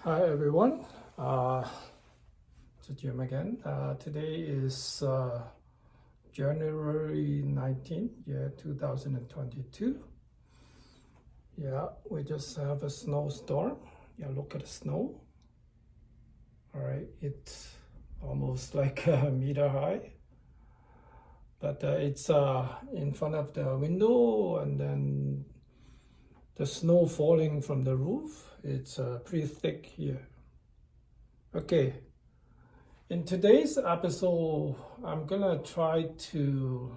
Hi everyone, it's Jim again. Today is January 19th, 2022. Yeah, we just have a snowstorm. Yeah, look at the snow. All right, it's almost like a meter high. But it's in front of the window, and then the snow falling from the roof. It's pretty thick here. Okay, in today's episode, I'm gonna try to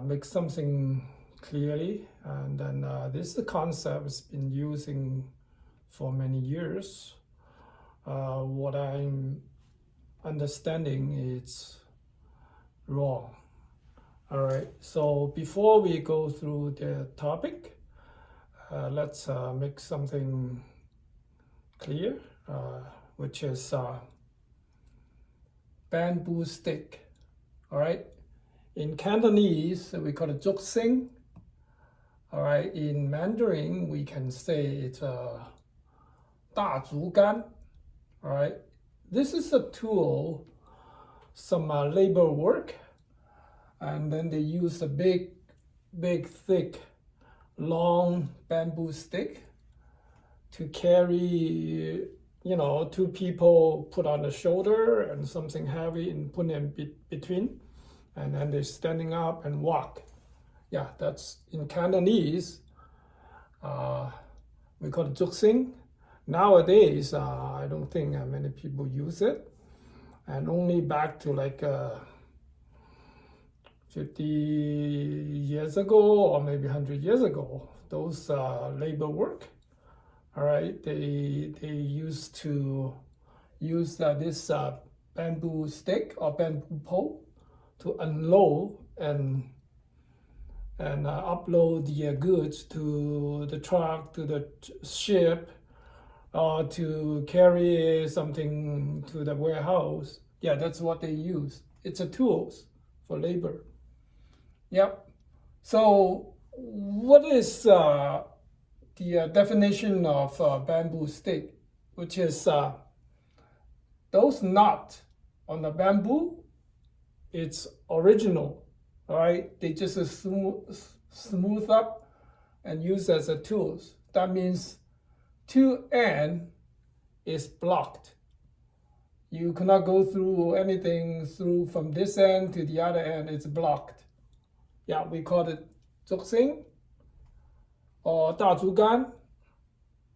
make something clearly, and then this is the concept has been using for many years. What I'm understanding is wrong. All right, so before we go through the topic, let's make something clear, which is bamboo stick. All right, in Cantonese we call it竹升. All right, in Mandarin we can say it's a 大竹竿. All right, this is a tool, some labor work, and then they use a big, thick, long bamboo stick to carry, two people put on the shoulder and something heavy and put in between, and then they're standing up and walk. Yeah, that's in Cantonese. We call it竹升. Nowadays, I don't think many people use it, and only back to like 50 years ago or maybe 100 years ago, those labor work, all right, they used to use this bamboo stick or bamboo pole to unload and upload the goods to the truck, to the ship, or to carry something to the warehouse. Yeah, that's what they use. It's a tools for labor. Yep. So what is the definition of bamboo stick? Which is those knots on the bamboo, it's original, all right? They just smooth up and use as a tools. That means two end is blocked. You cannot go through anything through from this end to the other end. It's blocked. Yeah, we call it 竹升 or 大竹竿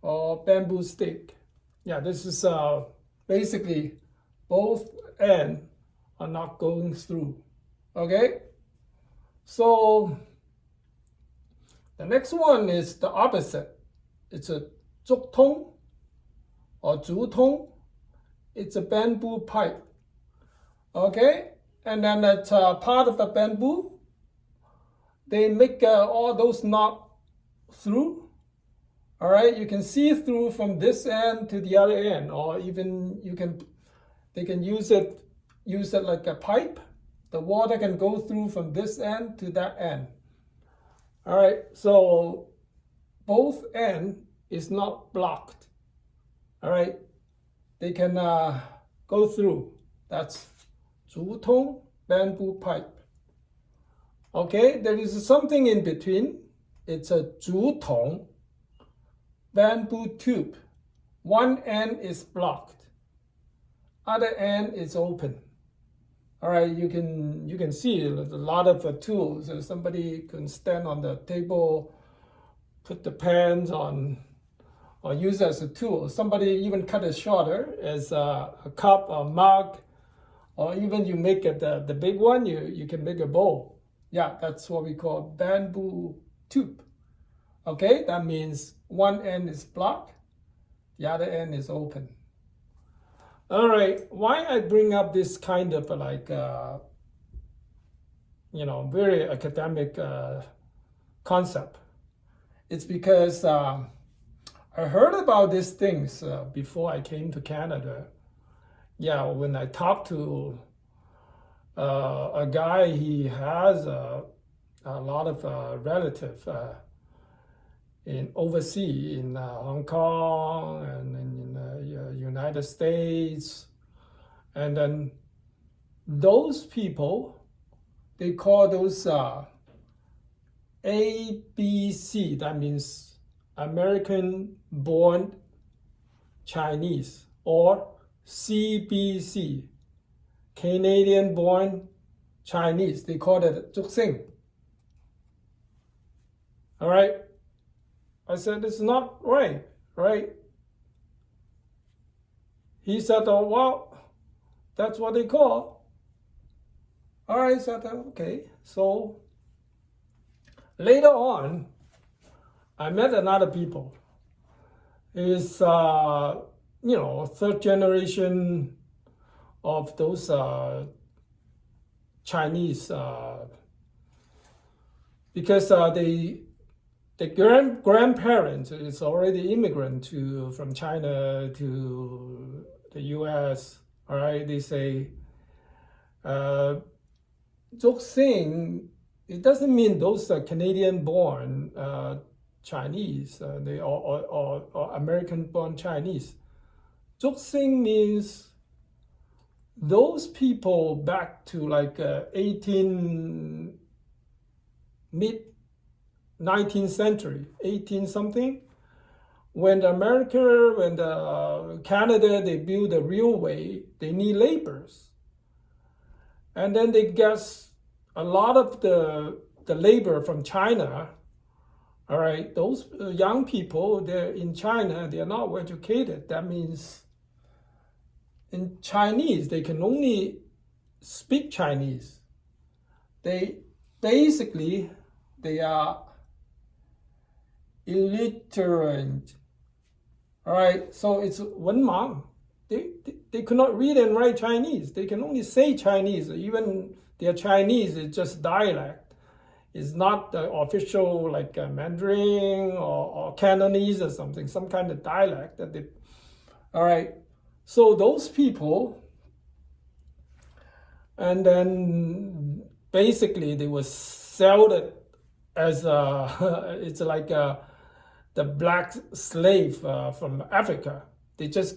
or bamboo stick. Yeah, this is basically both ends are not going through. Okay, so the next one is the opposite. It's a 竹通 or 竹通. It's a bamboo pipe. Okay, and then that's part of the bamboo. They make all those knots through. All right, you can see through from this end to the other end, or even they can use it like a pipe. The water can go through from this end to that end. All right, so both ends is not blocked. All right, they can go through. That's 竹通 bamboo pipe. Okay, there is something in between. It's a 竹筒 bamboo tube. One end is blocked, other end is open. All right, you can see a lot of tools. Somebody can stand on the table, put the pans on, or use as a tool. Somebody even cut it shorter as a cup or mug, or even you make it the big one, you can make a bowl. Yeah, that's what we call bamboo tube. Okay, that means one end is blocked, the other end is open. All right, why I bring up this kind of like, very academic concept? It's because I heard about these things before I came to Canada. Yeah, when I talked to a guy, he has a lot of relatives in overseas, in Hong Kong and in the United States. And then those people, they call those ABC, that means American-born Chinese, or CBC, Canadian-born Chinese. They call it 竹升. All right? I said, it's not right, right? He said, oh, well, that's what they call. All right, I said, okay. So later on, I met another people. It's, third generation of those Chinese, because the grandparents is already immigrant from China to the U.S. All right, they say, 竹升, it doesn't mean those are Canadian-born Chinese, they or American-born Chinese. 竹升means those people back to like mid-19th century, 18 something, when Canada, they build a railway, they need laborers. And then they get a lot of the labor from China. All right, those young people, they're in China, they're not well educated. That means in Chinese, they can only speak Chinese. They are illiterate. All right, so it's 文盲. They cannot read and write Chinese. They can only say Chinese. Even their Chinese is just dialect. It's not the official like Mandarin or Cantonese or something, some kind of dialect that they. All right, so those people, and then basically they were sold as it's like the black slave from Africa. They just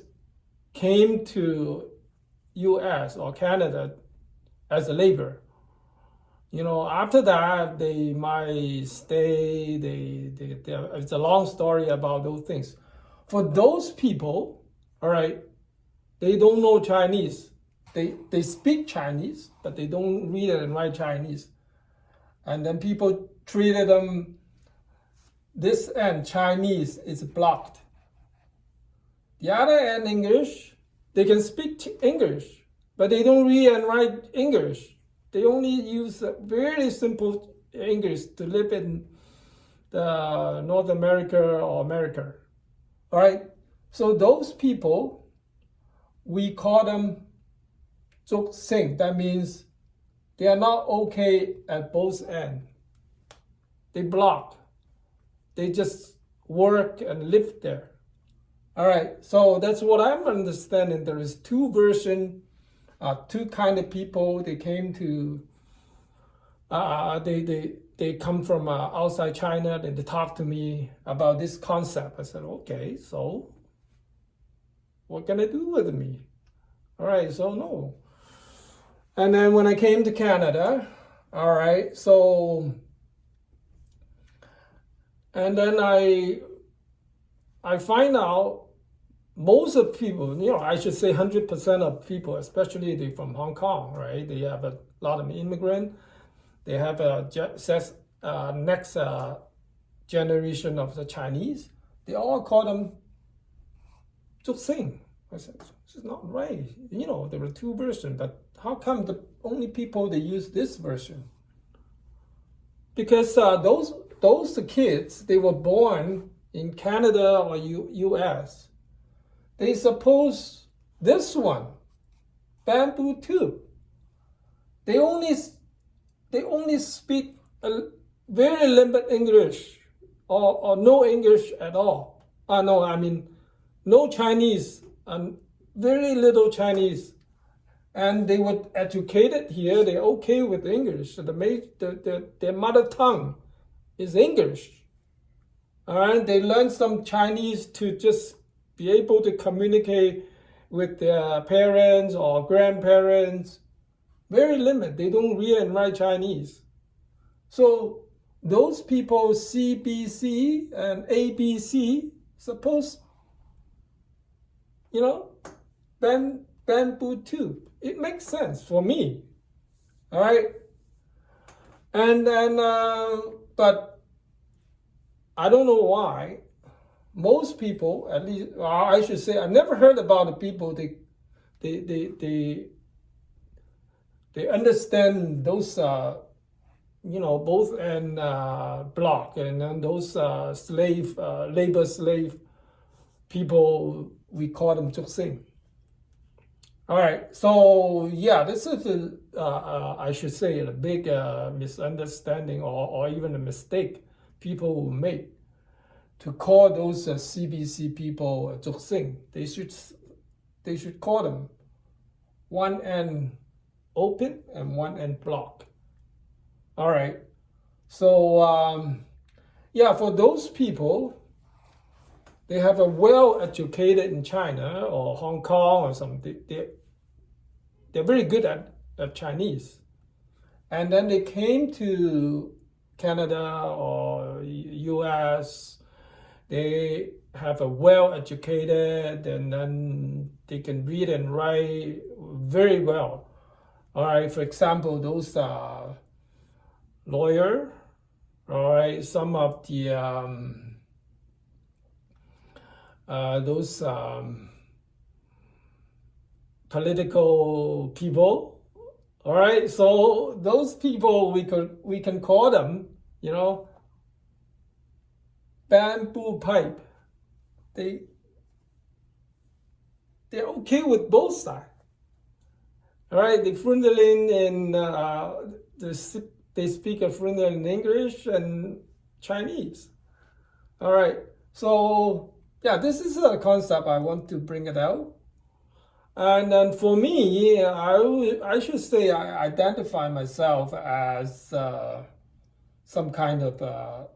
came to U.S. or Canada as a labor. After that, they might stay, it's a long story about those things. For those people, all right, they don't know Chinese. They speak Chinese, but they don't read and write Chinese. And then people treated them, this end, Chinese, is blocked. The other end, English, they can speak English, but they don't read and write English. They only use very simple English to live in the North America or America. All right? So those people, we call them 竹升. That means they are not okay at both ends. They block. They just work and live there. All right, so that's what I'm understanding. There is two versions, two kind of people. They came to, they come from outside China, and they talk to me about this concept. I said, okay, so what can I do with me? All right, so no. And then when I came to Canada, all right, so, and then I find out most of people, I should say 100% of people, especially they from Hong Kong, right? They have a lot of immigrants. They have a next generation of the Chinese. They all call them 竹升. I said, this is not right. There were two versions, but how come the only people they use this version? Because those kids, they were born in Canada or U.S. They suppose this one, bamboo tube. They only speak a very limited English or no English at all. No Chinese and very little Chinese. And they were educated here. They're okay with English. So their mother tongue is English. All right, they learn some Chinese to just be able to communicate with their parents or grandparents. Very limited. They don't read and write Chinese. So those people, CBC and ABC, suppose, bamboo tube. It makes sense for me. All right. And then, but I don't know why. Most people, at least, I should say, I've never heard about the people. They understand those, both and block, and then those labor slave people, we call them竹升. All right, so yeah, this is I should say a big misunderstanding or even a mistake people will make to call those CBC people竹升. They should call them one end open and one end block. All right, so yeah, for those people, they have a well-educated in China or Hong Kong or something. They're very good at Chinese. And then they came to Canada or US. They have a well-educated, and then they can read and write very well. All right, for example, those lawyer, all right, some of the those political people, all right. So those people we can call them, bamboo pipe. They're okay with both sides. All right, they fluent in they speak a fluent in English and Chinese. All right, so yeah, this is a concept I want to bring it out. And then for me, I should say I identify myself as some kind of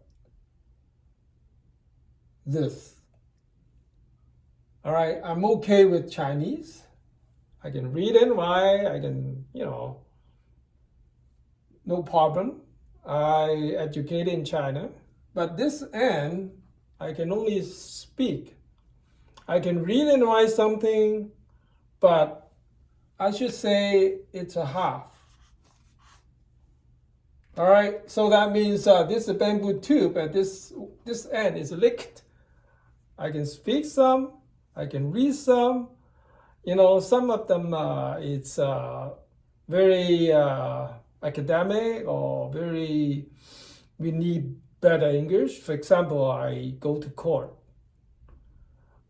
this. All right, I'm okay with Chinese. I can read and write. I can, no problem. I educated in China. But this end, I can only speak. I can read and write something, but I should say it's a half. All right, so that means this is a bamboo tube, and this end is licked. I can speak some, I can read some. Some of them it's very academic or we need better English. For example, I go to court.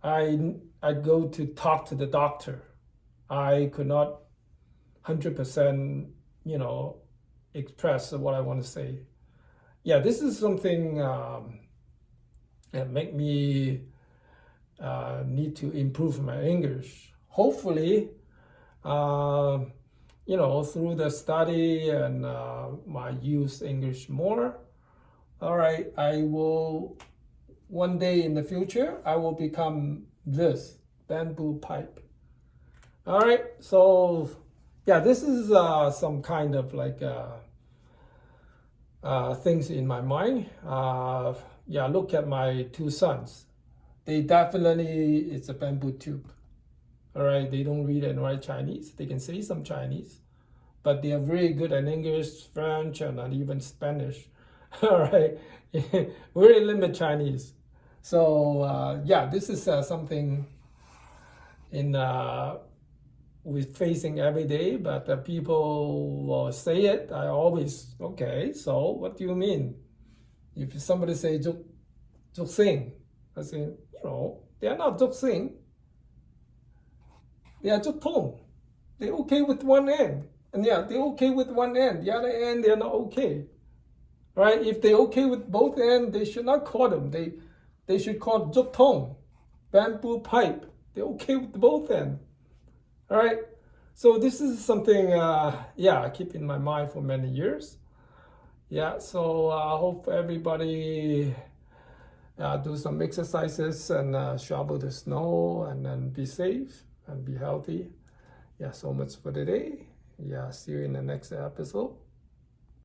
I go to talk to the doctor. I could not 100%, express what I want to say. Yeah, this is something that make me need to improve my English. Hopefully, through the study and my use English more. All right, I will, one day in the future, I will become this bamboo pipe. All right, so yeah, this is some kind of like things in my mind. Yeah, look at my two sons. They definitely, it's a bamboo tube. All right, they don't read and write Chinese. They can say some Chinese, but they are very good at English, French, and even Spanish. All right, very limited Chinese. So yeah, this is something we're facing every day, but people will say it. I always, okay, so what do you mean? If somebody say竹升, I say, they are not竹升. They are竹通. They're okay with one end. And yeah, they're okay with one end. The other end, they're not okay. Right? If they're okay with both ends, they should not call them. They should call竹通, bamboo pipe. They're okay with both ends. All right? So this is something, I keep in my mind for many years. Yeah, so I hope everybody do some exercises and shovel the snow and then be safe and be healthy. Yeah, so much for today. Yeah, see you in the next episode.